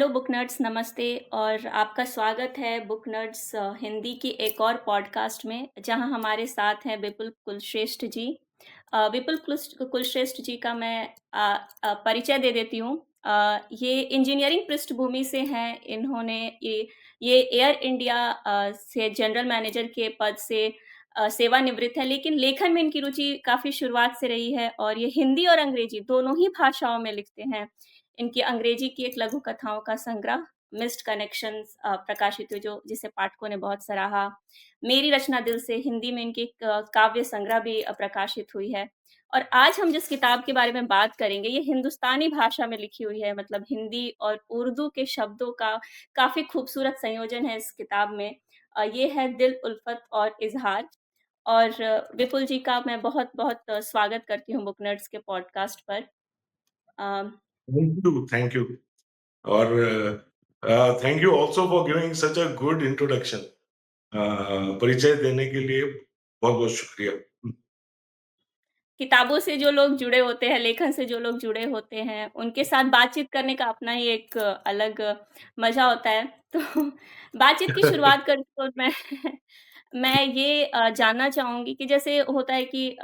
Hello book nerds, नमस्ते और आपका स्वागत है बुक नर्ड्स हिंदी की एक और पॉडकास्ट में, जहां हमारे साथ हैं विपुल कुलश्रेष्ठ जी। विपुल कुलश्रेष्ठ जी का मैं परिचय दे देती हूँ। ये इंजीनियरिंग पृष्ठभूमि से हैं। इन्होंने ये एयर इंडिया से जनरल मैनेजर के पद से सेवानिवृत्त है, लेकिन लेखन में इनकी रुचि काफ़ी शुरुआत से रही है और ये हिंदी और अंग्रेजी दोनों ही भाषाओं में लिखते हैं। इनकी अंग्रेजी की एक लघु कथाओं का संग्रह मिस्ड कनेक्शंस प्रकाशित हुई, जो जिसे पाठकों ने बहुत सराहा। मेरी रचना दिल से हिंदी में इनकी एक काव्य संग्रह भी प्रकाशित हुई है। और आज हम जिस किताब के बारे में बात करेंगे, ये हिंदुस्तानी भाषा में लिखी हुई है, मतलब हिंदी और उर्दू के शब्दों का काफ़ी खूबसूरत संयोजन है इस किताब में। ये है दिल उल्फत और इज़हार। और विपुल जी का मैं बहुत-बहुत स्वागत करती हूँ बुक नर्ड्स के पॉडकास्ट पर। अ थैंक यू और thank you also for giving such a good introduction. परिचय देने के लिए बहुत बहुत शुक्रिया। किताबों से जो लोग जुड़े होते हैं, लेखन से जो लोग जुड़े होते हैं, उनके साथ बातचीत करने का अपना ही एक अलग मज़ा होता है। तो बातचीत की शुरुआत करती तो मैं ये जानना चाहूँगी कि जैसे होता है कि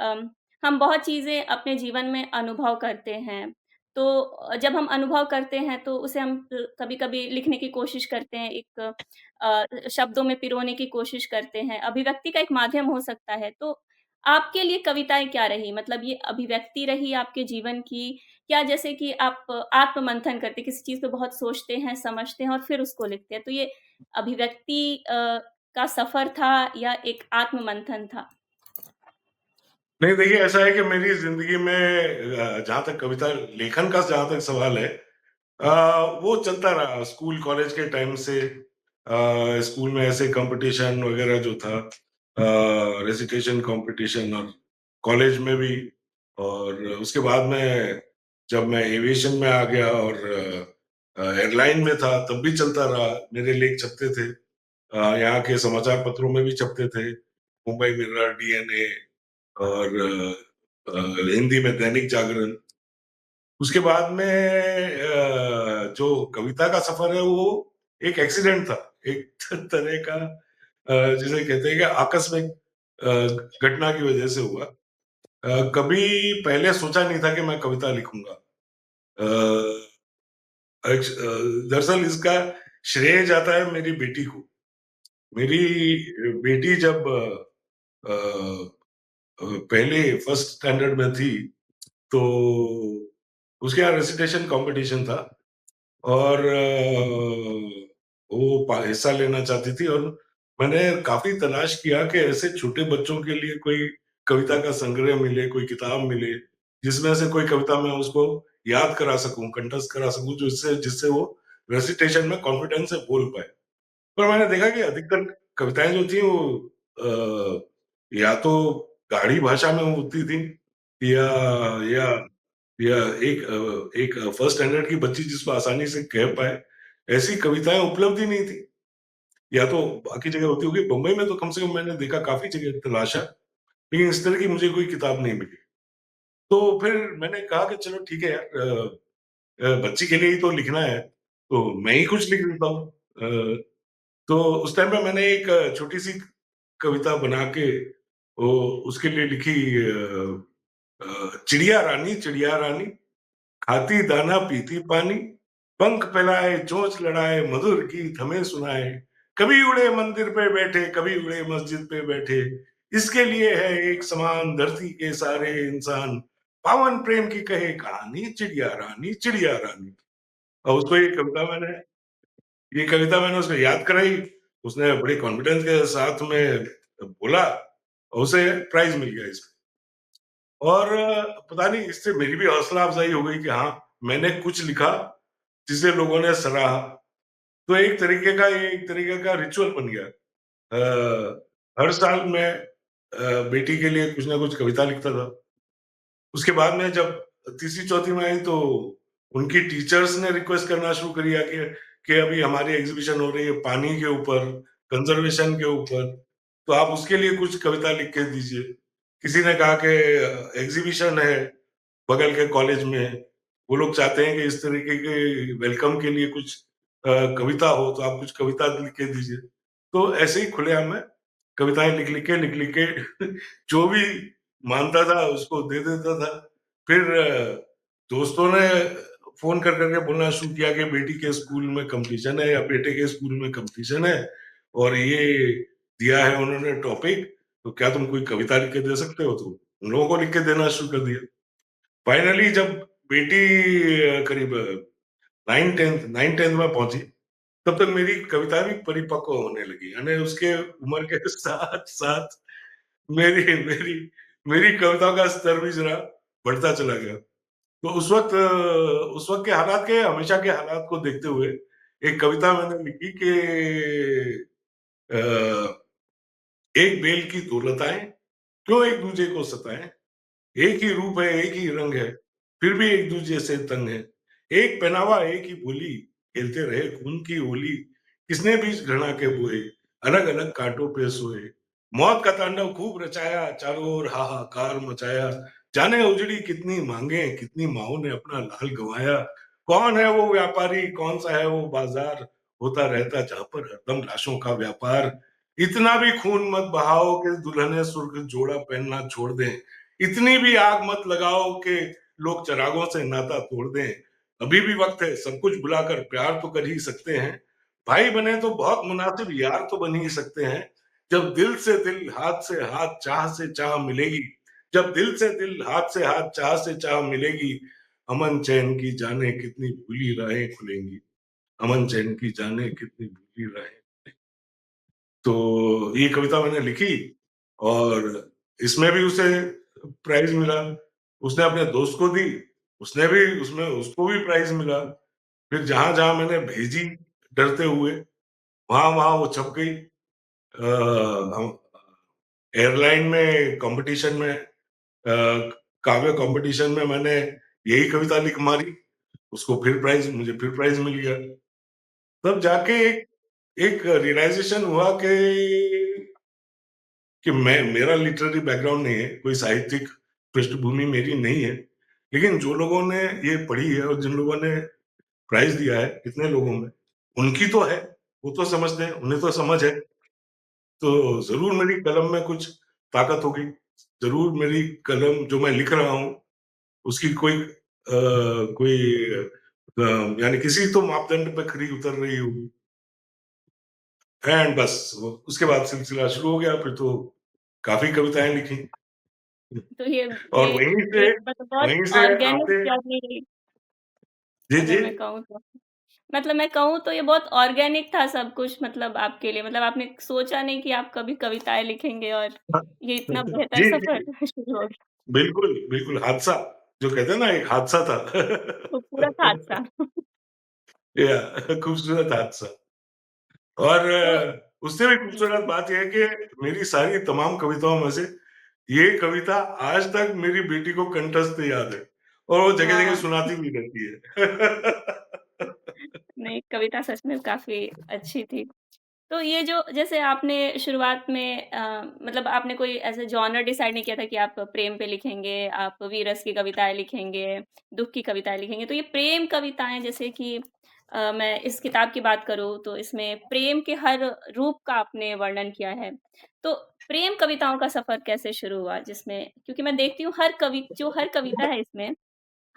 हम बहुत चीज़ें अपने जीवन में अनुभव करते हैं। तो जब हम अनुभव करते हैं तो उसे हम कभी-कभी लिखने की कोशिश करते हैं, एक शब्दों में पिरोने की कोशिश करते हैं। अभिव्यक्ति का एक माध्यम हो सकता है। तो आपके लिए कविताएँ क्या रही? मतलब ये अभिव्यक्ति रही आपके जीवन की, या जैसे कि आप आत्म-मंथन करते, किसी चीज़ पे बहुत सोचते हैं, समझते हैं और फिर उसको लिखते हैं। तो ये अभिव्यक्ति का सफ़र था या एक आत्म-मंथन था? नहीं, देखिए ऐसा है कि मेरी जिंदगी में जहाँ तक कविता लेखन का जहाँ तक सवाल है, वो चलता रहा स्कूल कॉलेज के टाइम से। स्कूल में ऐसे कंपटीशन वगैरह जो था, रेसिटेशन कंपटीशन, और कॉलेज में भी। और उसके बाद में जब मैं एविएशन में आ गया और एयरलाइन में था तब भी चलता रहा। मेरे लेख छपते थे, यहाँ के समाचार पत्रों में भी छपते थे, मुंबई मिरर, डीएनए और हिंदी में दैनिक जागरण। उसके बाद में जो कविता का सफर है वो एक एक्सीडेंट था, एक तरह का, जिसे कहते हैं कि आकस्मिक घटना की वजह से हुआ। कभी पहले सोचा नहीं था कि मैं कविता लिखूंगा। दरअसल इसका श्रेय जाता है मेरी बेटी को। मेरी बेटी जब अ, पहले फर्स्ट स्टैंडर्ड में थी, तो उसके यहाँ रेसिटेशन कंपटीशन था और वो हिस्सा लेना चाहती थी। और मैंने काफी तलाश किया कि ऐसे छोटे बच्चों के लिए कोई कविता का संग्रह मिले, कोई किताब मिले, जिसमें से कोई कविता मैं उसको याद करा सकूं, कंठस्थ करा सकूं, जिससे जिससे वो रेसिटेशन में कॉन्फिडेंस से बोल पाए। पर मैंने देखा कि अधिकतर कविताएं जो थी वो या तो गाड़ी भाषा में होती थी, या या या एक फर्स्ट स्टैंडर्ड की बच्ची जिसको आसानी से कह पाए, ऐसी कविताएं उपलब्ध ही नहीं थी। या तो बाकी जगह होती होगी, बम्बई में तो कम से कम मैंने देखा, काफी जगह तलाशा, लेकिन इस तरह की मुझे कोई किताब नहीं मिली। तो फिर मैंने कहा कि चलो ठीक है यार, बच्ची के लिए ही तो लिखना है, तो मैं ही कुछ लिख देता हूँ। तो उस टाइम पे मैंने एक छोटी सी कविता बना के वो उसके लिए लिखी। चिड़िया रानी खाती दाना पीती पानी, पंख फैलाए चोंच लड़ाए मधुर गीत हमें सुनाए, कभी उड़े मंदिर पे बैठे कभी उड़े मस्जिद पे बैठे, इसके लिए है एक समान धरती के सारे इंसान, पावन प्रेम की कहे कहानी चिड़िया रानी। और उसको ये कविता मैंने उसको याद कराई। उसने बड़े कॉन्फिडेंस के साथ में बोला और उसे प्राइज मिल गया इसमें। और पता नहीं, इससे मेरी भी हौसला अफजाई हो गई कि हाँ, मैंने कुछ लिखा जिसे लोगों ने सराहा। तो एक तरीके का रिचुअल बन गया। हर साल मैं बेटी के लिए कुछ ना कुछ कविता लिखता था। उसके बाद में जब तीसरी चौथी में आई तो उनकी टीचर्स ने रिक्वेस्ट करना शुरू कर दिया कि अभी हमारी एग्जीबिशन हो रही है पानी के ऊपर, कंजर्वेशन के ऊपर, तो आप उसके लिए कुछ कविता लिख के दीजिए। किसी ने कहा कि एग्जीबिशन है बगल के कॉलेज में, वो लोग चाहते हैं कि इस तरीके के वेलकम के लिए कुछ कविता हो तो आप कुछ कविता लिख के दीजिए। तो ऐसे ही खुलेआम मैं कविताएं लिख लिख के जो भी मानता था उसको दे देता था। फिर दोस्तों ने फोन कर करके बोलना शुरू किया कि बेटी के स्कूल में कंपटीशन है या बेटे के स्कूल में कंपटीशन है और ये दिया है उन्होंने टॉपिक, तो क्या तुम कोई कविता लिख के दे सकते हो? तो उन लोगों को लिख के देना शुरू कर दिया। फाइनली जब बेटी करीब 9th में पहुंची, तब तक मेरी कविता भी परिपक्व होने लगी, यानी उसके उम्र के साथ साथ मेरी मेरी मेरी कविता का स्तर भी जरा बढ़ता चला गया। तो उस वक्त के हालात के, हमेशा के हालात को देखते हुए एक कविता मैंने लिखी कि एक बेल की दो लताएं क्यों एक दूजे को सताएं, एक ही रूप है एक ही रंग है फिर भी एक दूसरे से तंग है, एक पहनावा एक ही बोली खेलते रहे खून की होली, किसने बीच घृणा के बोए अलग अलग कांटों पे सोए, मौत का तांडव खूब रचाया चारों ओर हाहाकार मचाया, जाने उजड़ी कितनी मांगे कितनी माओ ने अपना लाल गंवाया, कौन है वो व्यापारी कौन सा है वो बाजार, होता रहता जहां पर हरदम लाशों का व्यापार, इतना भी खून मत बहाओ कि दुल्हने सुर्ख जोड़ा पहनना छोड़ दें, इतनी भी आग मत लगाओ कि लोग चरागों से नाता तोड़ दें, अभी भी वक्त है सब कुछ भुलाकर प्यार तो कर ही सकते हैं, भाई बने तो बहुत मुनासिब यार तो बन ही सकते हैं, जब दिल से दिल हाथ से हाथ चाह से चाह मिलेगी, जब दिल से दिल हाथ से हाथ चाह से चाह मिलेगी, अमन चैन की जाने कितनी भूली राहें खुलेंगी, अमन चैन की जाने कितनी भूली राहें। तो ये कविता मैंने लिखी और इसमें भी उसे प्राइज मिला। उसने अपने दोस्त को दी, उसने भी उसमें उसको भी प्राइज मिला। फिर जहां जहां मैंने भेजी डरते हुए, वहां वहां वो छप गई। एयरलाइन में कंपटीशन में, काव्य कंपटीशन में मैंने यही कविता लिख मारी, उसको फिर प्राइज, मुझे फिर प्राइज मिल गया। तब जाके एक रियलाइजेशन हुआ कि मैं, मेरा लिटरेरी बैकग्राउंड नहीं है, कोई साहित्यिक पृष्ठभूमि मेरी नहीं है, लेकिन जो लोगों ने ये पढ़ी है और जिन लोगों ने प्राइज दिया है, कितने लोगों में उनकी तो है, वो तो समझते हैं, उन्हें तो समझ है, तो जरूर मेरी कलम में कुछ ताकत होगी, जरूर मेरी कलम जो मैं लिख रहा हूँ उसकी कोई यानी किसी तो मापदंड पे खरी उतर रही होगी। एंड बस उसके बाद सिलसिला शुरू हो गया, फिर तो काफी कविताएं लिखी तो ये और ये एक मतलब बहुत वहीं से ऑर्गेनिक आते। जर्नी, जी अगर जी। मैं कहूँ तो। मतलब मैं कहूँ तो ये बहुत ऑर्गेनिक था सब कुछ, मतलब आपके लिए, मतलब आपने सोचा नहीं कि आप कभी कविताएँ लिखेंगे और हाँ, ये इतना बेहतर जी सफर जी, शुरू हो गया। बिल्कुल बिल्कुल, हादसा जो कहते हैं ना, एक हादसा था। खूबसूरत हादसा। या खूबसूरत हादसा। और तो उससे भी जी, खूबसूरत बात यह है कि मेरी सारी तमाम कविताओं में से ये कविता आज तक मेरी बेटी को कंठस्थ याद है और वो जगह जगह हाँ, सुनाती भी रहती है। नहीं कविता सच में काफ़ी अच्छी थी। तो ये जो जैसे आपने शुरुआत में मतलब आपने कोई ऐसे जॉनर डिसाइड नहीं किया था कि आप प्रेम पे लिखेंगे, आप वीरस की कविताएँ लिखेंगे, दुःख की कविताएँ लिखेंगे। तो ये प्रेम कविताएँ जैसे कि मैं इस किताब की बात करूँ तो इसमें प्रेम के हर रूप का आपने वर्णन किया है। तो प्रेम कविताओं का सफ़र कैसे शुरू हुआ? जिसमें क्योंकि मैं देखती हूँ हर कविता है इसमें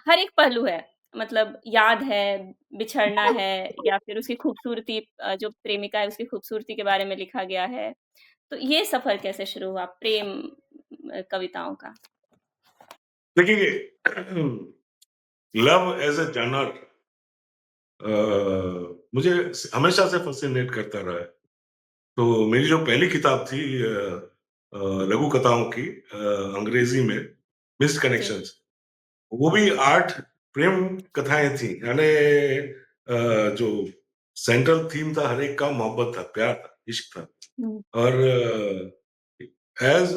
हर एक पहलू है, मतलब याद है, बिछड़ना है या फिर उसकी खूबसूरती, जो प्रेमिका है उसकी खूबसूरती के बारे में लिखा गया है। तो ये सफ़र कैसे शुरू हुआ प्रेम कविताओं का? देखिए, लव एज ए जानर मुझे हमेशा से फैसिनेट करता रहा है। तो मेरी जो पहली किताब थी लघु कथाओं की, अंग्रेजी में, मिस्ड जी। कनेक्शंस, वो भी 8 प्रेम कथाएं थी, यानी जो सेंट्रल थीम था हर एक का मोहब्बत था, प्यार था, इश्क था। हुँ। और एज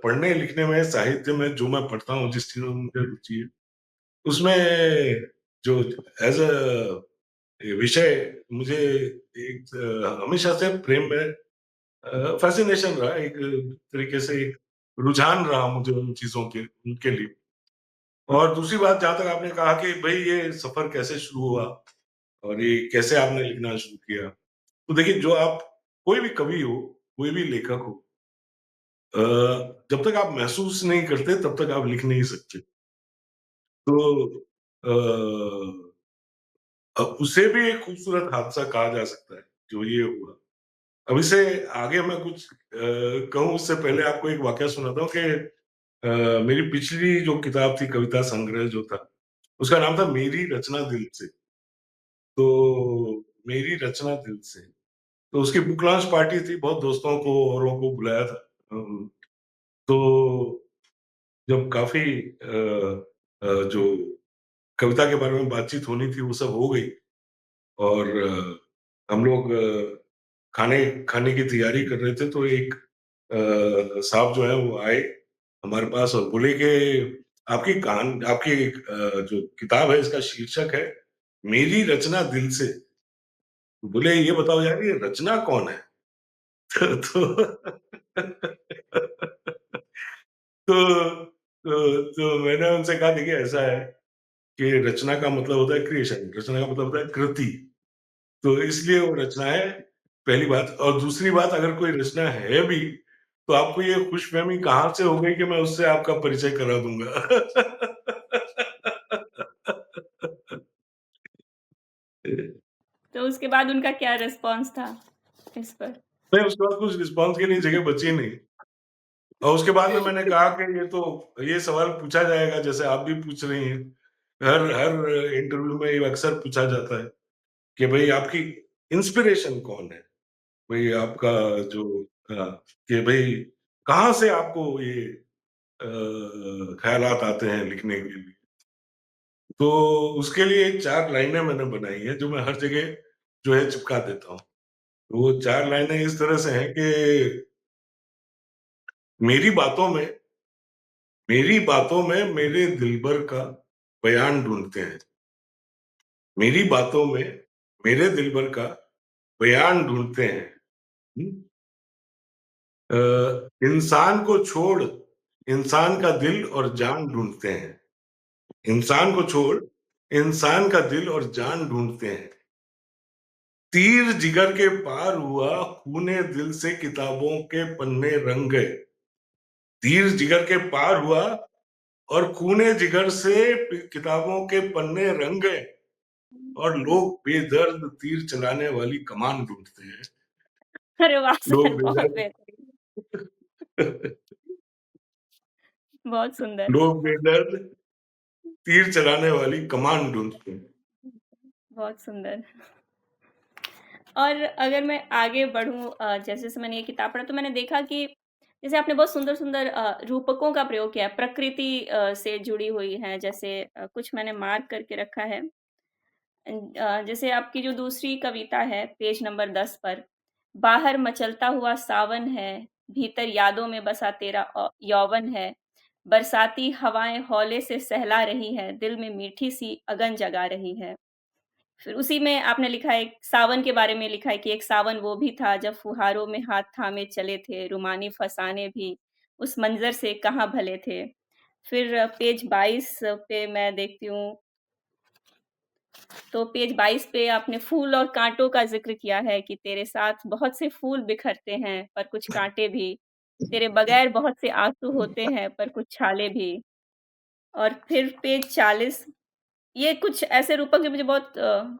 पढ़ने लिखने में, साहित्य में जो मैं पढ़ता हूँ, जिस चीजों में मुझे रुचि है, उसमें जो एज अ विषय मुझे एक हमेशा से प्रेम में फैसिनेशन रहा, एक तरीके से एक रुझान रहा मुझे उन चीजों के, उनके लिए। और दूसरी बात, जहां तक आपने कहा कि भाई ये सफर कैसे शुरू हुआ, और ये कैसे आपने लिखना शुरू किया? तो देखिए, जो आप कोई भी कवि हो, कोई भी लेखक हो, अ, जब तक आप महसूस नहीं करते, तब तक आप लिख नहीं सकते। तो अ उसे भी एक खूबसूरत हादसा कहा जा सकता है, जो ये हुआ। अब इससे आगे मैं कुछ कहूँ उससे पहले आपको एक वाकया सुनाता हूँ कि मेरी पिछली जो किताब थी, कविता संग्रह जो था, उसका नाम था मेरी रचना दिल से। तो मेरी रचना दिल से, तो उसकी बुक लॉन्च पार्टी थी, बहुत दोस्तों को औरों को बुलाया था। तो जब काफ़ी जो कविता के बारे में बातचीत होनी थी, वो सब हो गई और हम लोग खाने खाने की तैयारी कर रहे थे, तो एक साहब जो है वो आए हमारे पास और बोले कि आपकी जो किताब है, इसका शीर्षक है मेरी रचना दिल से। बोले ये बताओ यार, ये रचना कौन है? तो तो मैंने उनसे कहा देखिए ऐसा है कि रचना का मतलब होता है क्रिएशन, रचना का मतलब होता है कृति। तो इसलिए वो रचना है, पहली बात। और दूसरी बात, अगर कोई रचना है भी, तो आपको ये खुशफ़हमी कहाँ से हो गई कि मैं उससे आपका परिचय करा दूँगा? तो उसके बाद उनका क्या रिस्पॉन्स था इस पर? नहीं, उसके बाद कुछ रिस्पॉन्स के लिए जगह बची नहीं। और उसके बाद में मैंने कहा कि ये सवाल पूछा जाएगा जैसे आप भी पूछ रही हैं। हर हर इंटरव्यू में ये अक्सर पूछा जाता है कि भई आपकी इंस्पिरेशन कौन है? भई आपका जो कि भई कहाँ से आपको ये ख़्यालात आते हैं लिखने के लिए? तो उसके लिए 4 लाइनें मैंने बनाई हैं, जो मैं हर जगह जो है चिपका देता हूँ। वो 4 लाइनें इस तरह से हैं कि मेरी बातों में मेरी बातों में मेरे दिलबर का बयान ढूँढते हैं। मेरी बातों में मेरे दिलबर का बयान ढूँढते हैं। हुँ? इंसान को छोड़ इंसान का दिल और जान ढूँढते हैं। इंसान को छोड़ इंसान का दिल और जान ढूँढते हैं। तीर जिगर के पार हुआ, खूने दिल से किताबों के पन्ने रंग गए। तीर जिगर के पार हुआ और खूने जिगर से किताबों के पन्ने रंग गए और लोग बेदर्द तीर चलाने वाली कमान ढूंढते हैं। अरे वाह सर! लोग बहुत बेदर्द बेहतरीन, बहुत सुंदर। लोग बेदर्द तीर चलाने वाली कमान ढूंढते हैं। बहुत सुंदर। और अगर मैं आगे बढ़ूँ जैसे-जैसे मैंने ये किताब पढ़ा तो मैंने देखा कि जैसे आपने बहुत सुंदर-सुंदर रूपकों का प्रयोग किया है, प्रकृति से जुड़ी हुई हैं जैसे कुछ मैंने मार्क करके रखा है। जैसे आपकी जो दूसरी कविता है पेज नंबर 10 पर, बाहर मचलता हुआ सावन है, भीतर यादों में बसा तेरा यौवन है, बरसाती हवाएँ हौले से सहला रही हैं, दिल में मीठी-सी अगन जगा रही है। फिर उसी में आपने लिखा है सावन के बारे में लिखा है कि एक सावन वो भी था जब फुहारों में हाथ थामे चले थे, रुमानी फसाने भी उस मंज़र से कहाँ भले थे। फिर पेज 22 पे मैं देखती हूँ, तो पेज 22 पे आपने फूल और काँटों का ज़िक्र किया है कि तेरे साथ बहुत से फूल बिखरते हैं, पर कुछ काँटे भी, तेरे बगैर बहुत से आँसू होते हैं, पर कुछ छाले भी। और फिर पेज 40, ये कुछ ऐसे रूपक जो मुझे बहुत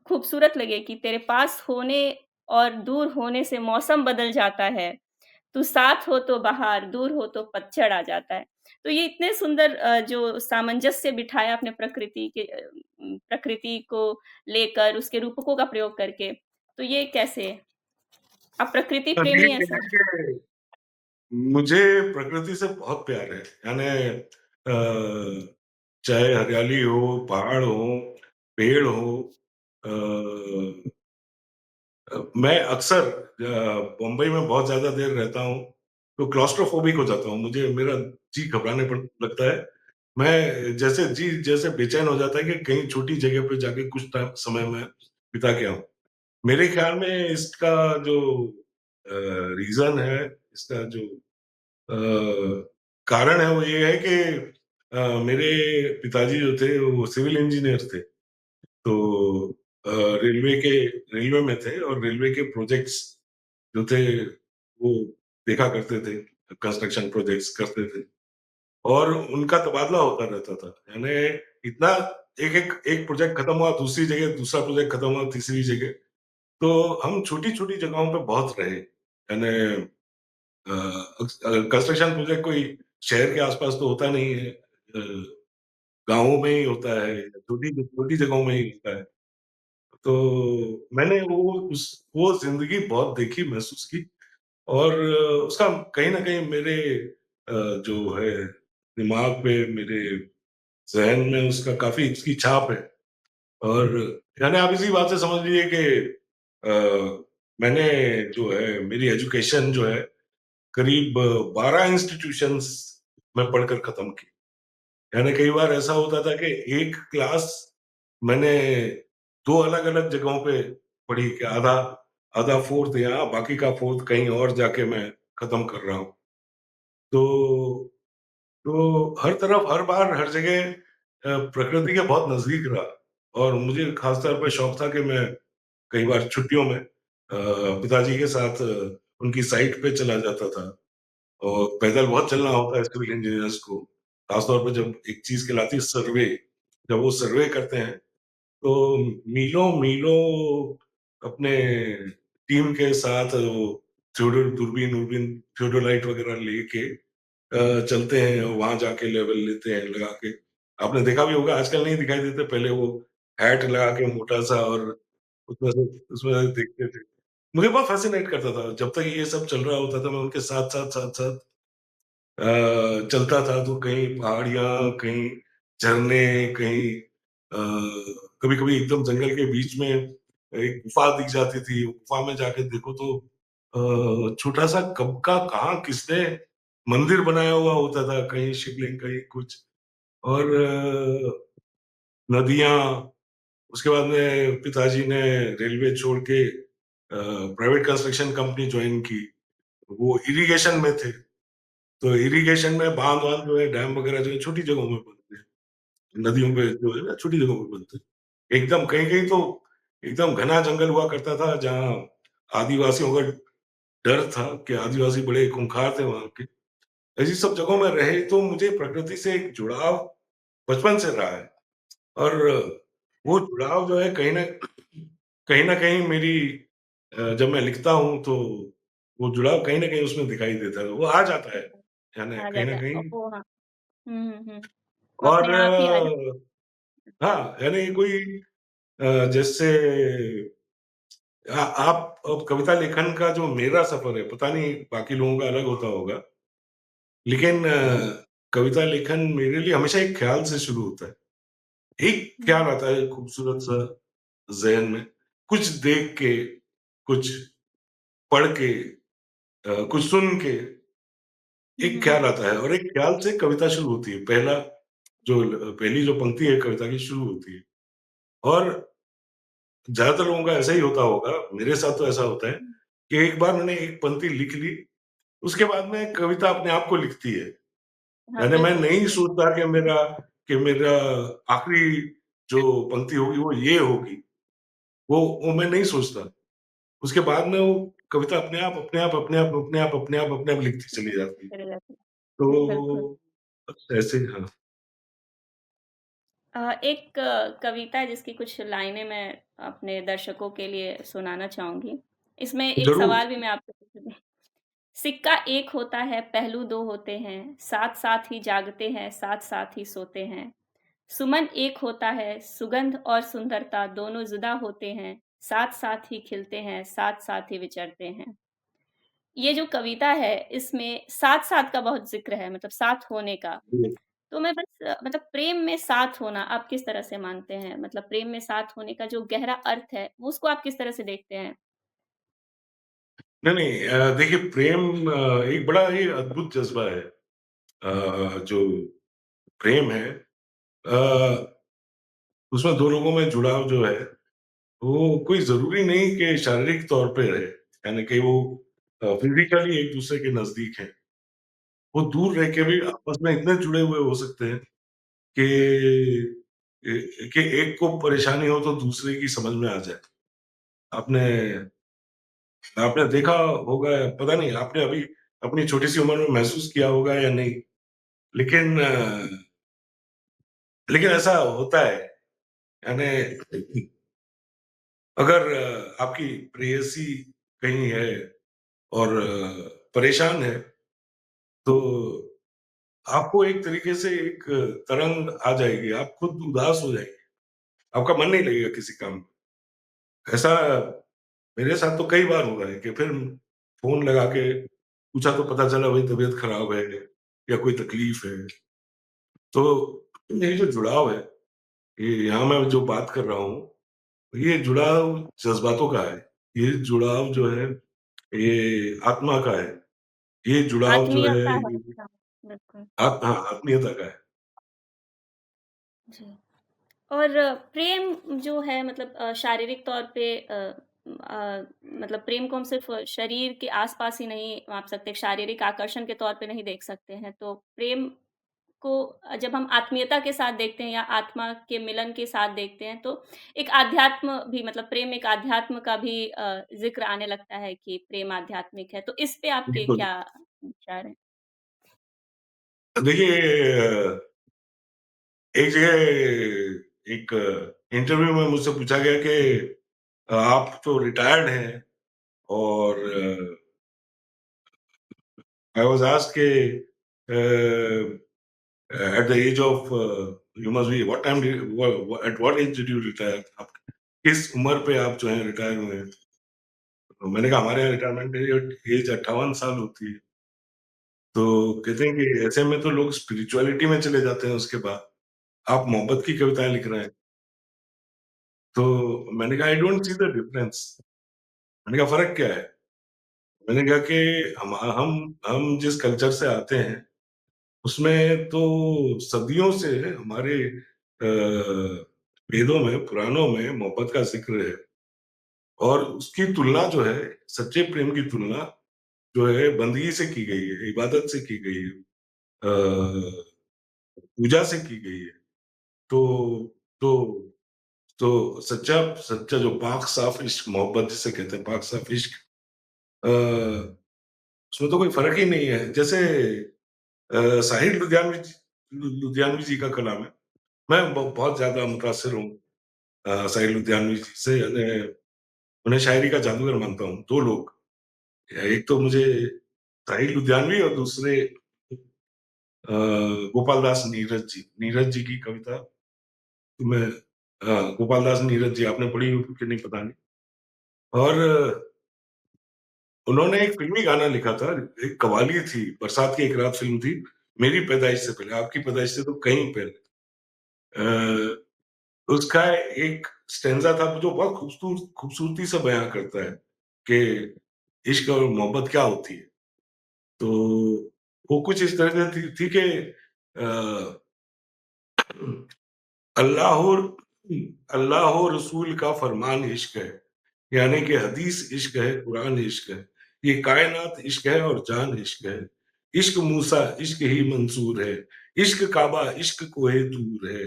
खूबसूरत लगे कि तेरे पास होने और दूर होने से मौसम बदल जाता है। तू साथ हो तो बहार, दूर हो तो पतझड़ आ जाता है। तो ये इतने सुंदर जो सामंजस्य बिठाया आपने प्रकृति को लेकर उसके रूपकों का प्रयोग करके, तो ये कैसे? आप प्रकृति अभी प्रेमी हैं क्या है सर? कि मुझे प्रकृति से बहुत प्यार है। यानी चाहे हरियाली हो, पहाड़ हो, पेड़ हो, अ मैं अक्सर बम्बई में बहुत ज़्यादा देर रहता हूँ, तो क्लॉस्ट्रोफोबिक हो जाता हूँ। मेरा जी घबराने पर लगता है। मैं जैसे बेचैन हो जाता है कि कहीं छोटी जगह पे जाके कुछ समय मैं बिता के आऊँ। मेरे ख्याल में इसका जो रीज़न है, इसका जो कारण है वो ये है कि मेरे पिताजी जो थे वो सिविल इंजीनियर थे। तो रेलवे के रेलवे में थे और रेलवे के प्रोजेक्ट्स जो थे वो देखा करते थे, कंस्ट्रक्शन प्रोजेक्ट्स करते थे और उनका तबादला होता रहता था। यानी इतना एक प्रोजेक्ट खत्म हुआ दूसरी जगह, दूसरा प्रोजेक्ट खत्म हुआ तीसरी जगह। तो हम छोटी-छोटी जगहों पे बहुत रहे। यानी कंस्ट्रक्शन प्रोजेक्ट कोई शहर के आसपास तो होता नहीं है। गाँवों में ही होता है, छोटी छोटी जगहों में ही होता है। तो मैंने वो ज़िंदगी बहुत देखी, महसूस की और उसका कहीं न कहीं मेरे जो है दिमाग पे, मेरे ज़हन में उसका काफ़ी उसकी छाप है। और यानी आप इसी बात से समझ लीजिए कि मैंने जो है मेरी एजुकेशन जो है करीब 12 इंस्टीट्यूशंस में पढ़कर खत्म की। यानी कई बार ऐसा होता था कि एक क्लास मैंने 2 अलग-अलग जगहों पे पढ़ी कि आधा आधा 4th यहाँ, बाकी का 4th कहीं और जाके मैं खत्म कर रहा हूँ। तो हर तरफ, हर बार, हर जगह प्रकृति के बहुत नज़दीक रहा और मुझे ख़ास तौर पे शौक था कि मैं कई बार छुट्टियों में पिताजी के साथ उनकी साइट पे चला जाता था और पैदल बहुत चलना होता है सिविल इंजीनियर्स को। खास तौर पे जब एक चीज़ कहलाती है सर्वे, जब वो सर्वे करते हैं, तो मीलों-मीलों अपने टीम के साथ वो दूरबीन-वूरबीन, थियोडोलाइट वगैरह लेके चलते हैं, वहाँ जाके लेवल लेते हैं लगा के। आपने देखा भी होगा आजकल नहीं दिखाई देते, पहले वो हैट लगा के मोटा-सा और उसमें से देखते थे। मुझे बहुत फ़ैसिनेट करता था, जब तक ये सब चल रहा होता था मैं उनके साथ-साथ चलता था तो कहीं पहाड़ियाँ, कहीं झरने, कहीं कभी-कभी एकदम जंगल के बीच में एक गुफ़ा दिख जाती थी, गुफ़ा में जाके देखो तो छोटा-सा कब का कहाँ किसने मंदिर बनाया हुआ होता था, कहीं शिवलिंग, कहीं कुछ और नदियाँ, उसके बाद में पिताजी ने रेलवे छोड़ के प्राइवेट कंस्ट्रक्शन कंपनी जॉइन की, वो इरिगेशन में थे। तो इरिगेशन में बाँध-वाँध जो है, डैम वगैरह जो है, छोटी जगहों में बनते हैं। नदियों पे जो है ना, छोटी जगहों पे बनते हैं। एकदम कहीं-कहीं तो एकदम घना जंगल हुआ करता था, जहाँ आदिवासियों का डर था कि आदिवासी बड़े खूंखार थे वहाँ के। ऐसी सब जगहों में रहे, तो मुझे प्रकृति से एक जुड़ाव बचपन से रहा है और वो जुड़ाव जो है कहीं न कहीं मेरी जब मैं लिखता हूँ, तो वो जुड़ाव कहीं न कहीं उसमें दिखाई देता है। वो आ जाता है, यानी आ कहीं जाता न है। कहीं वो हाँ। वो और अपने आप ही आ जाता हाँ, यानी कोई जैसे आप अब कविता लेखन का जो मेरा सफ़र है, पता नहीं बाकी लोगों का अलग होता होगा, लेकिन कविता लेखन मेरे लिए हमेशा एक ख़्याल से शुरू होता है। एक है। ख़्याल आता है खूबसूरत-सा ज़हन में, कुछ देख के, कुछ पढ़ के कुछ सुन के हुँ, एक हुँ। ख़्याल आता है और एक ख़्याल से कविता शुरू होती है। पहली जो पंक्ति है कविता की शुरू होती है और ज़्यादातर लोगों का ऐसा ही होता होगा, मेरे साथ तो ऐसा होता है कि एक बार मैंने एक पंक्ति लिख ली, उसके बाद में कविता अपने आप को लिखती है। हाँ, यानी मैं बिल्कुल, नहीं बिल्कुल। सोचता कि मेरा आखिरी जो पंक्ति होगी वो ये होगी, वो मैं नहीं सोचता। उसके बाद में वो कविता अपने आप लिखती चली जाती है। चले जाते बिल्कुल। तो ऐसे हाँ, एक कविता है जिसकी कुछ लाइनें मैं अपने दर्शकों के लिए सुनाना चाहूँगी। इसमें एक ज़रूर। सवाल भी मैं आपसे पूछूँगी। सिक्का एक होता है, पहलू दो होते हैं, साथ-साथ ही जागते हैं, साथ-साथ ही सोते हैं। सुमन एक होता है, सुगंध और सुंदरता दोनों जुदा होते हैं, साथ-साथ ही खिलते हैं, साथ-साथ ही विचरते हैं। ये जो कविता है, इसमें साथ-साथ का बहुत ज़िक्र है, मतलब साथ होने का। तो मैं बस मतलब प्रेम में साथ होना आप किस तरह से मानते हैं? मतलब प्रेम में साथ होने का जो गहरा अर्थ है, वो उसको आप किस तरह से देखते हैं? नहीं, नहीं देखिए प्रेम एक बड़ा ही अद्भुत जज़्बा है। जो प्रेम है उसमें 2 लोगों में जुड़ाव जो है, वो कोई ज़रूरी नहीं कि शारीरिक तौर पे रहे, यानी कि वो फिज़िकली एक-दूसरे के नज़दीक हैं। वो दूर रह के भी आपस में इतने जुड़े हुए हो सकते हैं कि कि एक को परेशानी हो तो दूसरे की समझ में आ जाए। आपने आपने देखा होगा, पता नहीं आपने अभी अपनी छोटी-सी उम्र में महसूस किया होगा या नहीं, लेकिन लेकिन ऐसा होता है, यानी अगर आपकी प्रेयसी कहीं है और परेशान है, तो आपको एक तरीके से एक तरंग आ जाएगी, आप खुद उदास हो जाएँगे, आपका मन नहीं लगेगा किसी काम में। ऐसा मेरे साथ तो कई बार हुआ है कि फिर फ़ोन लगा के पूछा तो पता चला भई तबीयत खराब है या कोई तकलीफ है। तो ये जो जुड़ाव है, ये यहाँ मैं जो बात कर रहा हूँ, ये जुड़ाव जज़्बातों का है। ये जुड़ाव जो है, ये आत्मा का है। ये जुड़ाव जो है, आत्मीयता है ये इसका, बिल्कुल। हाँ, आत्मीयता का है। जी। और प्रेम जो है मतलब शारीरिक तौर पे मतलब प्रेम को हम सिर्फ़ शरीर के आस-पास ही नहीं माप सकते, शारीरिक आकर्षण के तौर पे नहीं देख सकते हैं। तो प्रेम को जब हम आत्मीयता के साथ देखते हैं या आत्मा के मिलन के साथ देखते हैं, तो एक आध्यात्म भी मतलब प्रेम एक आध्यात्म का भी ज़िक्र आने लगता है कि प्रेम आध्यात्मिक है। तो इस पे आपके बिल्कुल। क्या विचार हैं? देखिए, एक जगह एक इंटरव्यू में मुझसे पूछा गया कि आप तो रिटायर्ड हैं और आई वाज़ आस्क्ड कि at the age of you must be what time at what age did you retire? आप किस उम्र पे आप जो है रिटायर हुए हैं? तो मैंने कहा हमारे यहाँ रिटायरमेंट एज 58 साल होती है। तो कहते हैं कि ऐसे में तो लोग स्पिरिचुअलिटी में चले जाते हैं उसके बाद। आप मोहब्बत की कविताएँ लिख रहे हैं। तो मैंने कहा I don't see the difference. मैंने कहा फ़र्क क्या है? मैंने कहा कि हम जिस कल्चर से आते हैं, उसमें तो सदियों से हमारे वेदों में, पुराणों में मोहब्बत का ज़िक्र है और उसकी तुलना जो है, सच्चे प्रेम की तुलना जो है बंदगी से की गई है, इबादत से की गई है, पूजा से की गई है। तो तो तो सच्चा सच्चा जो पाक-साफ़ इश्क, मोहब्बत जिसे कहते हैं, पाक-साफ़ इश्क, अ, उसमें तो कोई फ़र्क ही नहीं है। जैसे साहिर लुधियानवी जी का कलाम है। मैं बहुत ज़्यादा मुतासिर हूँ साहिर लुधियानवी जी से, यानी उन्हें शायरी का जादूगर मानता हूँ। 2 लोग, एक तो मुझे साहिर लुधियानवी और दूसरे अ, गोपाल दास नीरज जी। नीरज जी की कविता तो मैं गोपाल दास नीरज जी आपने पढ़ी हो कि नहीं पता नहीं। और उन्होंने एक फ़िल्मी गाना लिखा था, एक कव्वाली थी, बरसात की एक रात फ़िल्म थी, मेरी पैदाइश से पहले, आपकी पैदाइश से तो कहीं पहले। अ, उसका एक स्टैन्ज़ा था जो बहुत खूबसूरती से बयाँ करता है कि इश्क और मोहब्बत क्या होती है। तो वो कुछ इस तरह से थी कि अ, अल्लाह और अल्लाह और रसूल का फरमान इश्क है, यानी कि हदीस इश्क है, कुरान इश्क है। ये कायनात इश्क है और जान इश्क है। इश्क मूसा इश्क ही मंसूर है। इश्क काबा इश्क कोहे तूर है।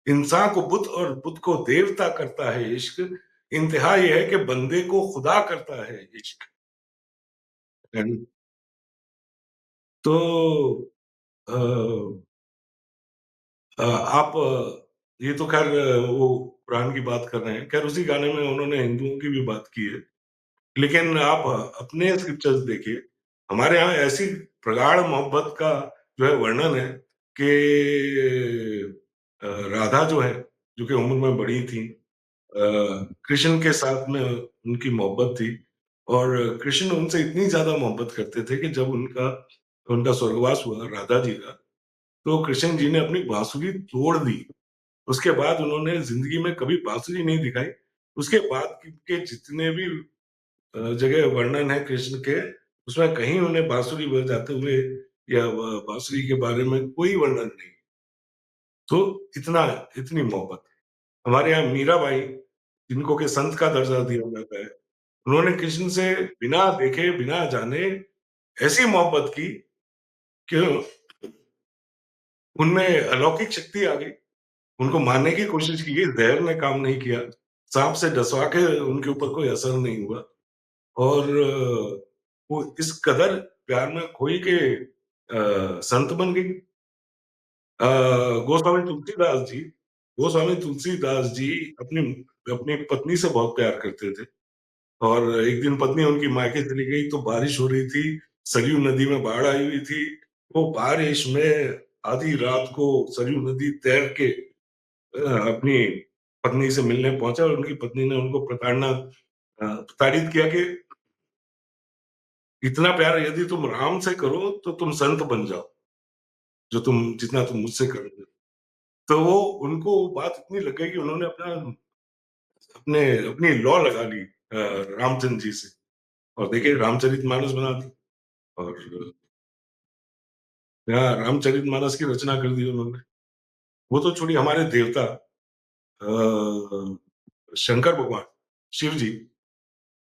इंसान को बुत और बुत को देवता करता है इश्क। इंतहा ये है कि बंदे को खुदा करता है इश्क। एंड तो अ, आप ये तो ख़ैर वो कुरान की बात कर रहे हैं। ख़ैर उसी गाने में उन्होंने हिंदुओं की भी बात की है। लेकिन आप अपने स्क्रिप्चर्स देखिए, हमारे यहाँ ऐसी प्रगाढ़ मोहब्बत का जो है वर्णन है कि राधा जो है, जो कि उम्र में बड़ी थीं, कृष्ण के साथ में उनकी मोहब्बत थी और कृष्ण उनसे इतनी ज़्यादा मोहब्बत करते थे कि जब उनका उनका स्वर्गवास हुआ राधा जी का, तो कृष्ण जी ने अपनी बाँसुरी तोड़ दी। उसके बाद उन्होंने ज़िंदगी में कभी बाँसुरी नहीं दिखाई। उसके बाद के जितने भी जगह वर्णन है कृष्ण के, उसमें कहीं उन्हें बाँसुरी बजाते हुए या बाँसुरी के बारे में कोई वर्णन नहीं। तो इतना इतनी मोहब्बत। हमारे यहाँ मीराबाई, जिनको कि संत का दर्जा दिया जाता है, उन्होंने कृष्ण से बिना देखे, बिना जाने ऐसी मोहब्बत की कि उनमें अलौकिक शक्ति आ गई। उनको मारने की कोशिश की गई, जहर ने काम नहीं किया, सांप से डसवा के उनके ऊपर कोई असर नहीं हुआ। और वो इस कदर प्यार में खोई के संत बन गई। गोस्वामी तुलसीदास जी गोस्वामी तुलसीदास जी अपनी अपनी पत्नी से बहुत प्यार करते थे। और एक दिन पत्नी उनकी मायके चली गई तो बारिश हो रही थी, सरयू नदी में बाढ़ आई हुई थी। वो बारिश में आधी रात को सरयू नदी तैर के अपनी पत्नी से मिलने पहुंचा और उनकी पत्नी ने उनको प्रताड़ित किया कि इतना प्यार यदि तुम राम से करो तो तुम संत बन जाओ, जो जितना तुम मुझसे करोगे। तो वो उनको वो बात इतनी लग गई कि उन्होंने अपने अपनी लॉ लगा ली रामचंद्र जी से, और देखिए रामचरितमानस बना दी। और यहाँ रामचरितमानस की रचना कर दी उन्होंने। वो तो छोड़ी, हमारे देवता शंकर भगवान, शिव जी,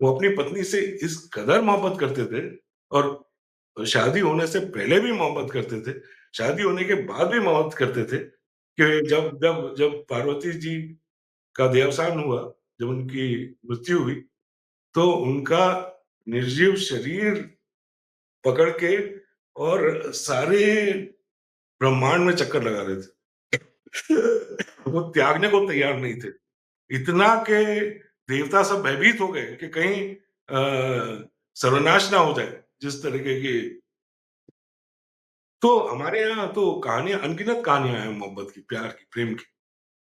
वो अपनी पत्नी से इस कदर मोहब्बत करते थे, और शादी होने से पहले भी मोहब्बत करते थे, शादी होने के बाद भी मोहब्बत करते थे, कि जब जब जब पार्वती जी का देहावसान हुआ, जब उनकी मृत्यु हुई, तो उनका निर्जीव शरीर पकड़ के और सारे ब्रह्मांड में चक्कर लगा रहे थे। वो त्यागने को तैयार नहीं थे, इतना के देवता सब भयभीत हो गए कि कहीं सर्वनाश ना हो जाए जिस तरीके की। तो हमारे यहाँ तो कहानियां, अनगिनत कहानियां हैं मोहब्बत की, प्यार की, प्रेम की।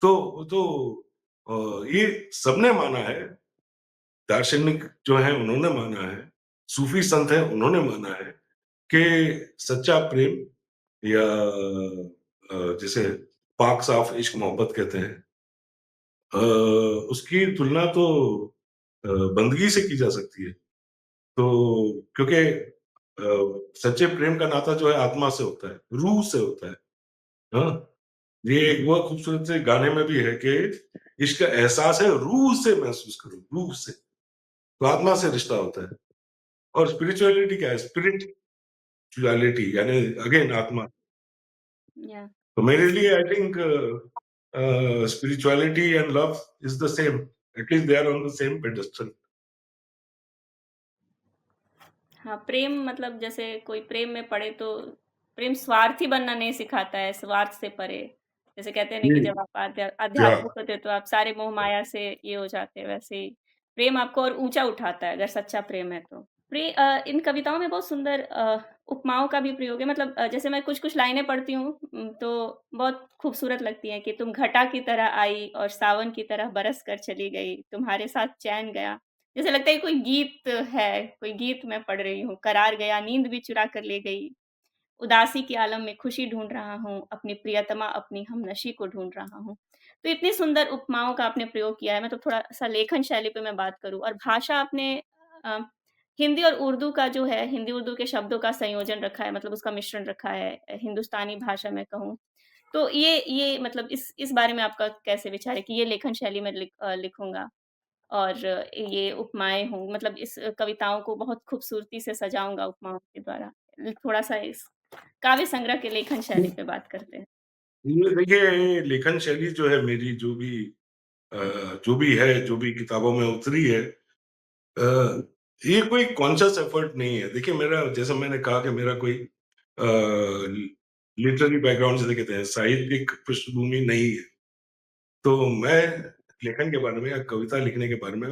तो ये सबने माना है, दार्शनिक जो है उन्होंने माना है, सूफी संत है उन्होंने माना है कि सच्चा प्रेम, या जिसे पाक साफ इश्क मोहब्बत कहते हैं, उसकी तुलना तो बंदगी से की जा सकती है। तो क्योंकि सच्चे प्रेम का नाता जो है आत्मा से होता है, रूह से होता है। हाँ, ये एक बहुत खूबसूरत से गाने में भी है कि इश्क का एहसास है रूह से महसूस करो, रूह से। तो आत्मा से रिश्ता होता है। और स्पिरिचुअलिटी क्या है? स्पिरिचुअलिटी यानी अगेन आत्मा। या तो मेरे लिए I think spirituality and love is the same, at least they are on the same pedestal. हाँ, प्रेम मतलब जैसे कोई प्रेम में पड़े तो प्रेम स्वार्थी बनना नहीं सिखाता है, स्वार्थ से परे। जैसे कहते हैं ना कि जब आप या आध्यात्मिक होते हैं तो आप सारे मोह माया से ये हो जाते हैं, वैसे ही प्रेम आपको और ऊंचा उठाता है अगर सच्चा प्रेम है तो। इन कविताओं में बहुत सुंदर उपमाओं का भी प्रयोग है। मतलब जैसे मैं कुछ कुछ लाइनें पढ़ती हूँ तो बहुत खूबसूरत लगती हैं कि तुम घटा की तरह आई और सावन की तरह बरस कर चली गई, तुम्हारे साथ चैन गया। जैसे लगता है कोई गीत है, कोई गीत मैं पढ़ रही हूँ। करार गया, नींद भी चुरा कर ले गई, उदासी के आलम में खुशी ढूँढ रहा हूँ, अपनी प्रियतमा अपनी हमनशी को ढूँढ रहा हूँ। तो इतनी सुंदर उपमाओं का आपने प्रयोग किया है। मैं तो थोड़ा-सा लेखन शैली पे मैं बात करूँ और भाषा आपने अ, हिंदी और उर्दू का जो है, हिंदी-उर्दू के शब्दों का संयोजन रखा है, मतलब उसका मिश्रण रखा है हिंदुस्तानी भाषा में कहूँ। तो ये मतलब इस बारे में आपका कैसे विचार है कि ये लेखन शैली में लिखूँगा? और ये उपमाएँ हों, मतलब इस कविताओं को बहुत खूबसूरती से सजाऊँगा उपमाओं के द्वारा। थोड़ा-सा इस काव्य संग्रह के लेखन शैली पे बात करते हैं। ये देखिए, लेखन शैली जो है मेरी, अ, जो भी किताबों में उतरी है, ये कोई कॉन्शियस एफर्ट नहीं है। देखिए, मेरा, जैसा मैंने कहा कि मेरा कोई लिटरेरी बैकग्राउंड जिसे कहते हैं, साहित्यिक पृष्ठभूमि नहीं है। तो मैं लेखन के बारे में या कविता लिखने के बारे में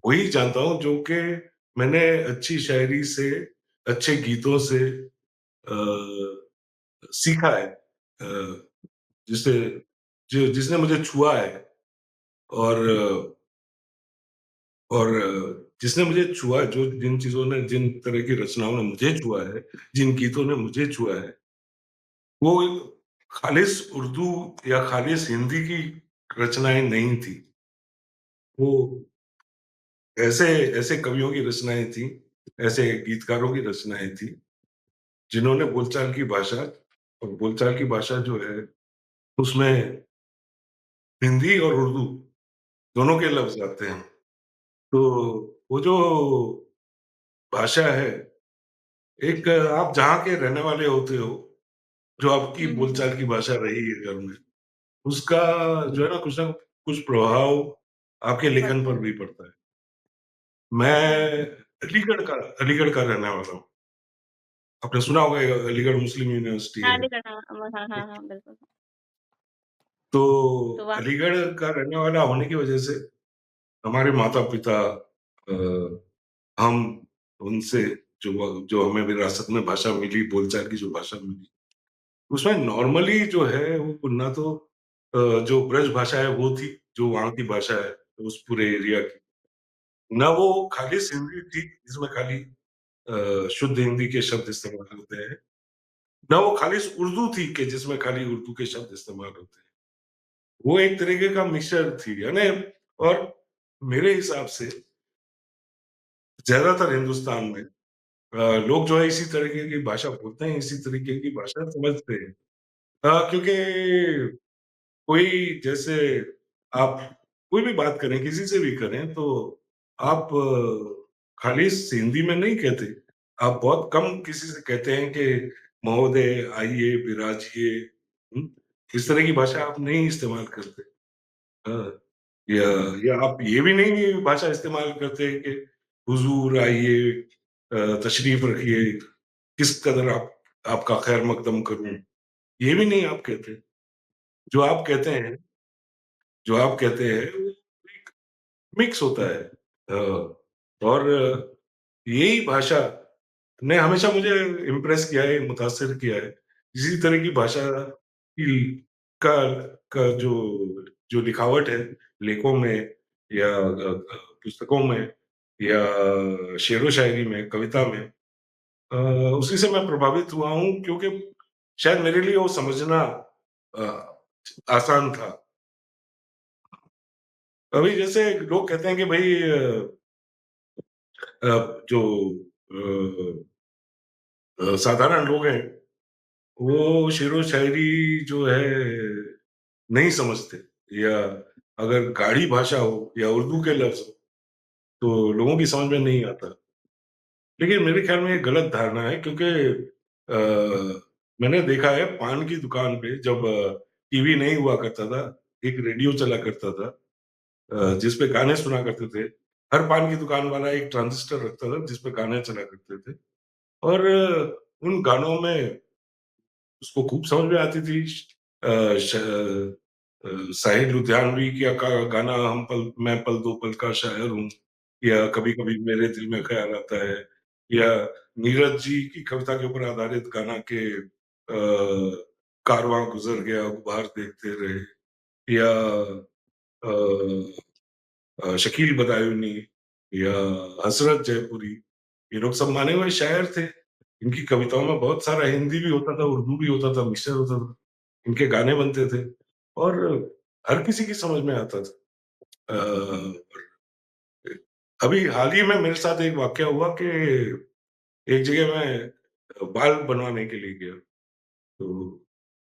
वही जानता हूँ जो कि मैंने अच्छी शायरी से, अच्छे गीतों से सीखा है, जिससे जिसने मुझे छुआ है। और जिसने मुझे छुआ है, जो जिन चीजों ने, जिन तरह की रचनाओं ने मुझे छुआ है, जिन गीतों ने मुझे छुआ है, वो खालिस उर्दू या खालिस हिंदी की रचनाएं नहीं थी। वो ऐसे ऐसे कवियों की रचनाएं थी, ऐसे गीतकारों की रचनाएं थी, जिन्होंने बोलचाल की भाषा, और बोलचाल की भाषा जो है उसमें हिंदी और उर्दू दोनों के लफ्ज आते हैं। तो वो जो भाषा है, एक आप जहाँ के रहने वाले होते हो, जो आपकी हुँ, हुँ, हुँ। बोलचाल की भाषा रही है घर में, उसका जो है ना कुछ प्रभाव आपके लेखन पड़ता पर है। भी पड़ता है। मैं हुँ। अलीगढ़ का रहने वाला हूँ। आपने सुना होगा ये अलीगढ़ मुस्लिम यूनिवर्सिटी हाँ, है। अलीगढ़ हाँ, हाँ, हाँ, हाँ, बिल्कुल। तो तो वहाँ अलीगढ़ का रहने वाला होने की वजह से हमारे माता-पिता अ, हम उनसे जो हमें विरासत में भाषा मिली, बोलचाल की जो भाषा मिली, उसमें नॉर्मली जो है वो ना तो जो ब्रज भाषा है वो थी, जो वहाँ की भाषा है उस पूरे एरिया की। ना वो खालिस हिंदी थी जिसमें खाली शुद्ध हिंदी के शब्द इस्तेमाल होते हैं, ना वो खालिस उर्दू थी कि जिसमें खाली उर्दू के शब्द इस्तेमाल होते हैं। वो एक तरीके का मिक्सचर थी, यानी और मेरे हिसाब से ज़्यादातर हिंदुस्तान में लोग जो है इसी तरीके की भाषा बोलते हैं, इसी तरीके की भाषा समझते हैं। क्योंकि कोई जैसे आप कोई भी बात करें, किसी से भी करें तो आप खालिस हिंदी में नहीं कहते। आप बहुत कम किसी से कहते हैं कि महोदय आइए, विराजिए, हुँ? इस तरह की भाषा आप नहीं इस्तेमाल करते। हाँ, या आप ये भी नहीं भाषा इस्तेमाल करते कि हुज़ूर आइए, तशरीफ़ रखिए, किस कदर आपका खैर मकदम करूँ, ये भी नहीं आप कहते। जो आप कहते हैं जो आप कहते हैं वो एक मिक्स होता है। और यही भाषा ने हमेशा मुझे इम्प्रेस किया है, मुतासिर किया है। इसी तरह की भाषा की का का जो लिखावट है, लेखों में या पुस्तकों में या शेरो-शायरी में, कविता में, अ, उसी से मैं प्रभावित हुआ हूँ क्योंकि शायद मेरे लिए वो समझना आसान था। अभी जैसे लोग कहते हैं कि भई जो साधारण लोग हैं, वो शेरो-शायरी जो है नहीं समझते, या अगर गाढ़ी भाषा हो या उर्दू के लफ्ज़ हो, तो लोगों की समझ में नहीं आता। लेकिन मेरे ख़्याल में ये गलत धारणा है क्योंकि मैंने देखा है पान की दुकान पे जब टीवी नहीं हुआ करता था, एक रेडियो चला करता था, जिस पे गाने सुना करते थे। हर पान की दुकान वाला एक ट्रांजिस्टर रखता था जिस पे गाने चला करते थे, और उन गानों में उसको खूब समझ में आती थी। साहिर लुधियानवी का गाना मैं पल दो पल का शायर हूँ, या कभी-कभी मेरे दिल में ख़्याल आता है, या नीरज जी की कविता के ऊपर आधारित गाना के कारवां गुज़र गया गुबार देखते रहे, या अ शकील बदायूनी या हसरत जयपुरी, ये लोग सब माने हुए शायर थे। इनकी कविताओं में बहुत सारा हिंदी भी होता था, उर्दू भी होता था, मिक्सचर होता था। इनके गाने बनते थे और हर किसी की समझ में आता था। अभी हाल ही में मेरे साथ एक वाक़या हुआ कि एक जगह मैं बाल बनवाने के लिए गया, तो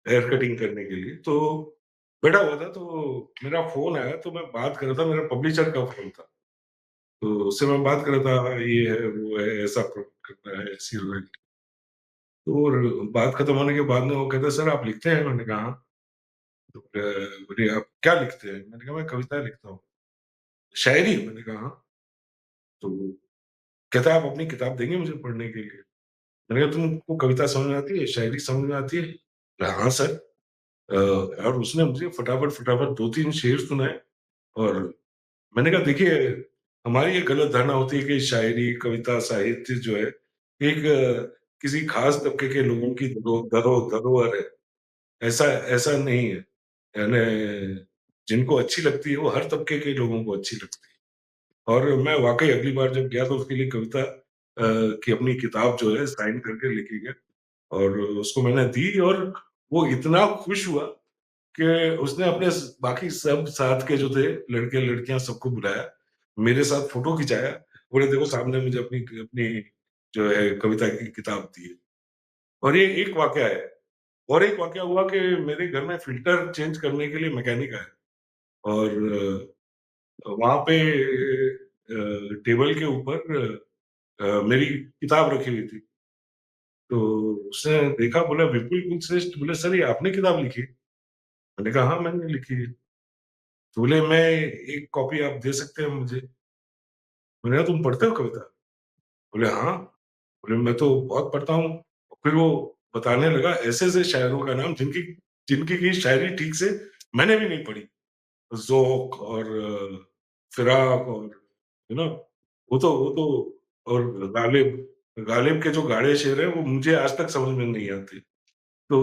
हेयर कटिंग करने के लिए, तो बैठा हुआ था, तो मेरा फ़ोन आया, तो मैं बात कर रहा था, मेरा पब्लिशर का फ़ोन था। तो उससे मैं बात कर रहा था, ये है, वो है, ऐसा करना है, ऐसी रॉयल्टी। तो और बात खत्म होने के बाद में वो कहता है, "सर आप लिखते हैं?" मैंने कहा, "हाँ।" तो बोले, "आप क्या लिखते हैं?" मैंने कहा, "मैं कविताएँ लिखता हूँ।" "शायरी?" मैंने कहा, "हाँ।" तो कहता है, "आप अपनी किताब देंगे मुझे पढ़ने के लिए?" मैंने कहा, "तुमको कविता समझ में आती है? शायरी समझ में आती है?" बोला, "हाँ सर।" और उसने मुझे फटाफट 2-3 शेर सुनाए, और मैंने कहा, देखिए, हमारी ये गलत धारणा होती है कि शायरी, कविता, साहित्य जो है एक किसी खास तबके के लोगों की धरोहर है। ऐसा ऐसा नहीं है। यानी जिनको अच्छी लगती है वो हर तबके के लोगों को अच्छी लगती है। और मैं वाक़ई अगली बार जब गया तो उसके लिए कविता की अपनी किताब जो है साइन करके लेके गया, और उसको मैंने दी, और वो इतना खुश हुआ कि उसने अपने बाकी सब साथ के जो थे लड़के-लड़कियाँ सबको बुलाया, मेरे साथ फ़ोटो खिंचाया, बोले देखो सामने मुझे अपनी अपनी जो है कविता की किताब दी है। और ये एक वाक़या है। और एक वाक़या हुआ कि मेरे घर में फ़िल्टर चेंज करने के लिए मैकेनिक आया, और वहाँ पे टेबल के ऊपर मेरी किताब रखी हुई थी। तो उसने देखा, बोला, "विपुल कुलश्रेष्ठ", बोले, "सर ये आपने किताब लिखी है?" मैंने कहा, "हाँ, मैंने लिखी है।" तो बोले, "मैं 1 कॉपी आप दे सकते हैं मुझे?" मैंने कहा, "तुम पढ़ते हो कविता?" बोले, "हाँ।" बोले, "मैं तो बहुत पढ़ता हूँ।" फिर वो बताने लगा ऐसे-ऐसे शायरों का नाम जिनकी जिनकी की शायरी ठीक से मैंने भी नहीं पढ़ी। ज़ौक़ और फ़िराक और वो तो और गालिब के जो गाढ़े शेर हैं, वो मुझे आज तक समझ में नहीं आते। तो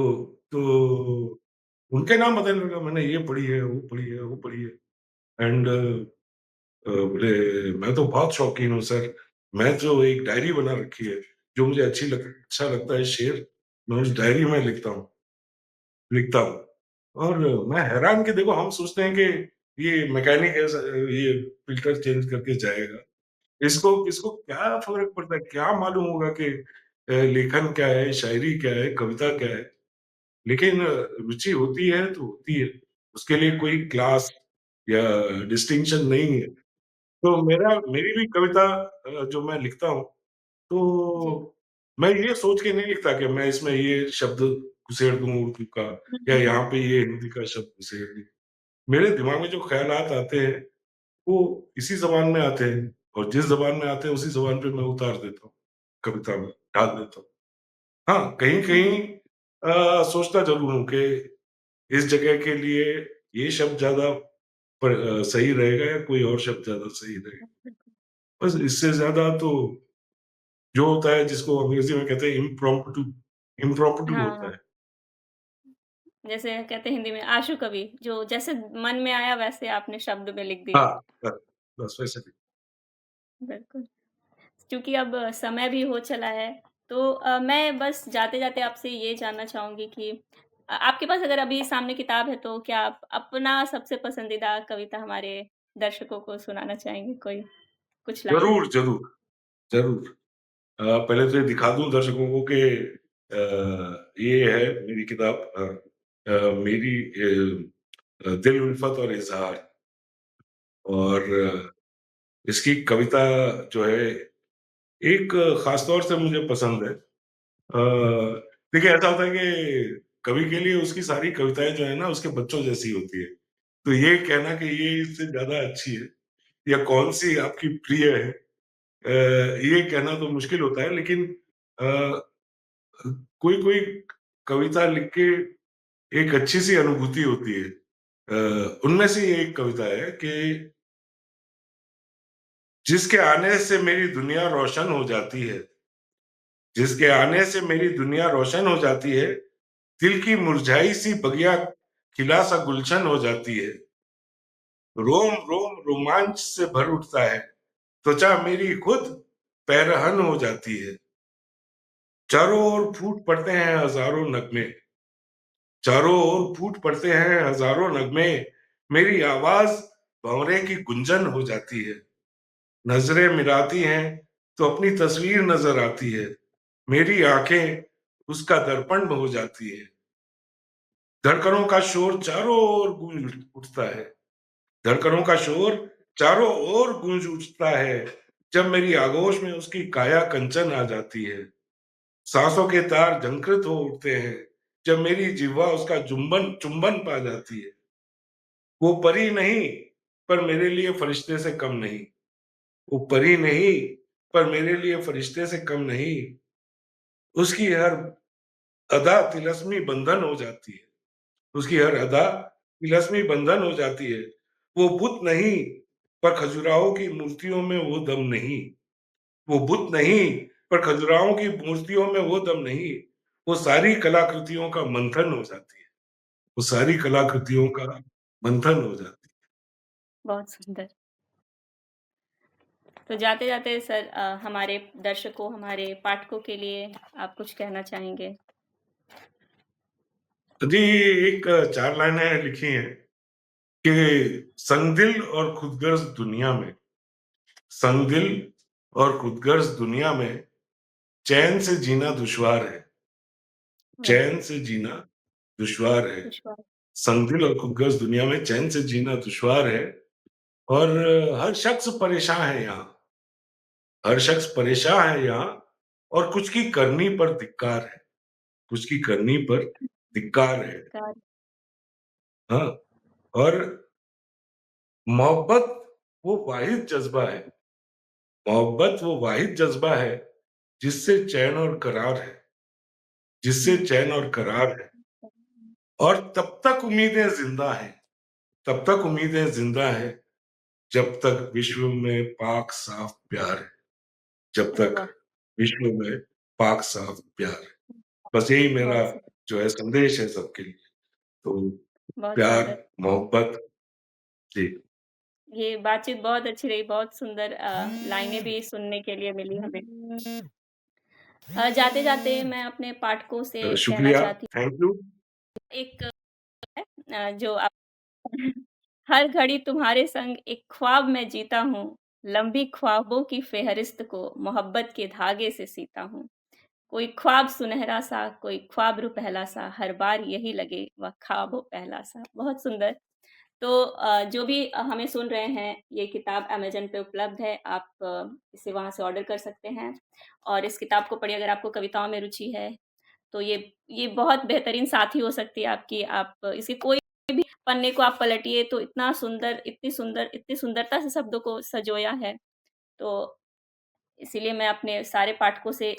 उनके नाम बताने लगा, मैंने ये पढ़ी है, वो पढ़ी है, वो पढ़ी है एंड बोले, "मैं तो बहुत शौकीन हूँ सर। मैं जो एक डायरी बना रखी है, जो मुझे अच्छा लगता है शेर, मैं उस डायरी में लिखता हूँ।" और मैं हैरान कि देखो हम सोचते हैं कि ये मैकेनिक है ये फ़िल्टर चेंज करके जाएगा। इसको इसको क्या फ़र्क पड़ता है? क्या मालूम होगा कि लेखन क्या है, शायरी क्या है, कविता क्या है? लेकिन रुचि होती है तो होती है। उसके लिए कोई क्लास या डिस्टिंक्शन नहीं है। तो मेरी भी कविता जो मैं लिखता हूँ, जी। तो मैं ये सोच के नहीं लिखता कि मैं इसमें ये शब्द घुसेड़ दूँ उर्दू का हुँ, या हुँ, यहाँ हुँ। पे ये हिंदी का शब्द घुसेड़ दूँ। मेरे दिमाग में जो ख़्यालात आते हैं, वो इसी ज़बान में आते हैं और जिस ज़बान में आते हैं, उसी ज़बान पे मैं उतार देता हूँ, कविता में डाल देता हूँ। हाँ, हुँ, कहीं-कहीं सोचता ज़रूर हूँ कि इस जगह के लिए ये शब्द ज़्यादा सही रहेगा या कोई और शब्द ज़्यादा सही रहेगा। बस इससे ज़्यादा तो जो होता है जिसको अंग्रेज़ी में कहते हैं इम्प्रॉम्प्टू हाँ, होता हाँ। है। जैसे कहते हैं हिंदी में आशु कवि, जो जैसे मन में आया वैसे आपने शब्द में लिख दिया। हाँ, बस वैसे भी। बिल्कुल। क्योंकि अब समय भी हो चला है, तो मैं बस जाते-जाते आपसे ये जानना चाहूँगी कि आपके पास अगर अभी सामने किताब है, तो क्या आप अपना सबसे पसंदीदा कविता हमारे दर्शकों को सुनाना चाहेंगे कोई, कुछ लाइन? ज़रूर, ज़रूर, ज़रूर। पहले तो ये दिखा दूँ दर्शकों को कि ये है मेरी किताब मेरी दिल उल्फत और इज़हार और इसकी कविता जो है एक ख़ास तौर से मुझे पसंद है। देखिए ऐसा होता है कि कवि के लिए उसकी सारी कविताएँ जो है ना उसके बच्चों जैसी होती है। तो ये कहना कि ये इससे ज़्यादा अच्छी है या कौन-सी आपकी प्रिय है ये कहना तो मुश्किल होता है लेकिन अ, कोई-कोई कविता लिख के एक अच्छी-सी अनुभूति होती है। उनमें से ये एक कविता है कि जिसके आने से मेरी दुनिया रोशन हो जाती है, जिसके आने से मेरी दुनिया रोशन हो जाती है, दिल की मुरझाई सी बगिया खिला सा गुलशन हो जाती है। रोम-रोम रोमांच से भर उठता है, त्वचा मेरी खुद पैरहन हो जाती है। चारों ओर फूट पड़ते हैं हज़ारों नगमे, चारों ओर फूट पड़ते हैं हज़ारों नगमे, मेरी आवाज़ भंवरे की गुंजन हो जाती है। नज़रें मिलाती हैं तो अपनी तस्वीर नज़र आती है, मेरी आँखें उसका दर्पण हो जाती है। धड़कनों का शोर चारों ओर गूंज उठता है, धड़कनों का शोर चारों ओर गूंज उठता है, जब मेरी आगोश में उसकी काया कंचन आ जाती है। सांसों के तार झंकृत हो उठते हैं, जब मेरी जिह्वा उसका चुंबन पा जाती है। वो परी नहीं, पर मेरे लिए फरिश्ते से कम नहीं। वो परी नहीं, पर मेरे लिए फरिश्ते से कम नहीं। उसकी हर अदा तिलस्मी बंधन हो जाती है। उसकी हर अदा तिलस्मी बंधन हो जाती है। वो बुत नहीं, पर खजुराहो की मूर्तियों में वो दम नहीं। वो बुत नहीं, पर खजुराहों की मूर्तियों में वो दम नहीं। वो सारी कलाकृतियों का मंथन हो जाती है। वो सारी कलाकृतियों का मंथन हो जाती है। बहुत सुंदर। तो जाते-जाते सर हमारे दर्शकों, हमारे पाठकों के लिए आप कुछ कहना चाहेंगे? तो जी, एक 4 लाइनें लिखी हैं कि संगदिल और खुदगर्ज़ दुनिया में संगदिल और खुदगर्ज़ दुनिया में चैन से जीना दुश्वार है, वाह! चैन से जीना दुश्वार है। विश्वास संगदिल और खुदगर्ज़ दुनिया में चैन से जीना दुश्वार है और हर शख्स परेशान है यहाँ, हर शख्स परेशान है यहाँ और कुछ की करनी पर धिक्कार है, कुछ की करनी पर धिक्कार है। का हाँ, और मोहब्बत वो वाहिद जज़्बा है, मोहब्बत वो वाहिद जज़्बा है, जिससे चैन और करार है, जिससे हुँ। चैन और करार है। और तब तक उम्मीदें ज़िंदा हैं, तब तक उम्मीदें ज़िंदा हैं, जब तक विश्व में पाक-साफ प्यार है, जब अरे तक वाह! विश्व में पाक-साफ प्यार है। बस यही मेरा बहुत सुंदर, जो है संदेश है सबके लिए। तो बहुत प्यार, सुंदर। मोहब्बत जी, ये बातचीत बहुत अच्छी रही, बहुत सुंदर लाइनें भी सुनने के लिए मिली हमें। जाते-जाते मैं अपने पाठकों से कहना शुक्रिया, चाहती थैंक यू। हूँ एक जो आप हर घड़ी तुम्हारे संग एक ख्वाब मैं जीता हूँ, लंबी ख्वाबों की फ़ेहरिस्त को मोहब्बत के धागे से सीता हूँ। कोई ख्वाब सुनहरा सा, कोई ख्वाब रुपहला सा, हर बार यही लगे वह ख्वाब हो पहला सा। बहुत सुंदर। तो जो भी हमें सुन रहे हैं, ये किताब अमेज़न पे उपलब्ध है। आप इसे वहाँ से ऑर्डर कर सकते हैं और इस किताब को पढ़िए। अगर आपको कविताओं में रुचि है, तो ये बहुत बेहतरीन साथी हो सकती है आपकी। आप इसके कोई भी पन्ने को आप पलटिए तो इतना सुंदर, इतनी सुंदरता से शब्दों को सँजोया है। तो इसीलिए मैं अपने सारे पाठकों से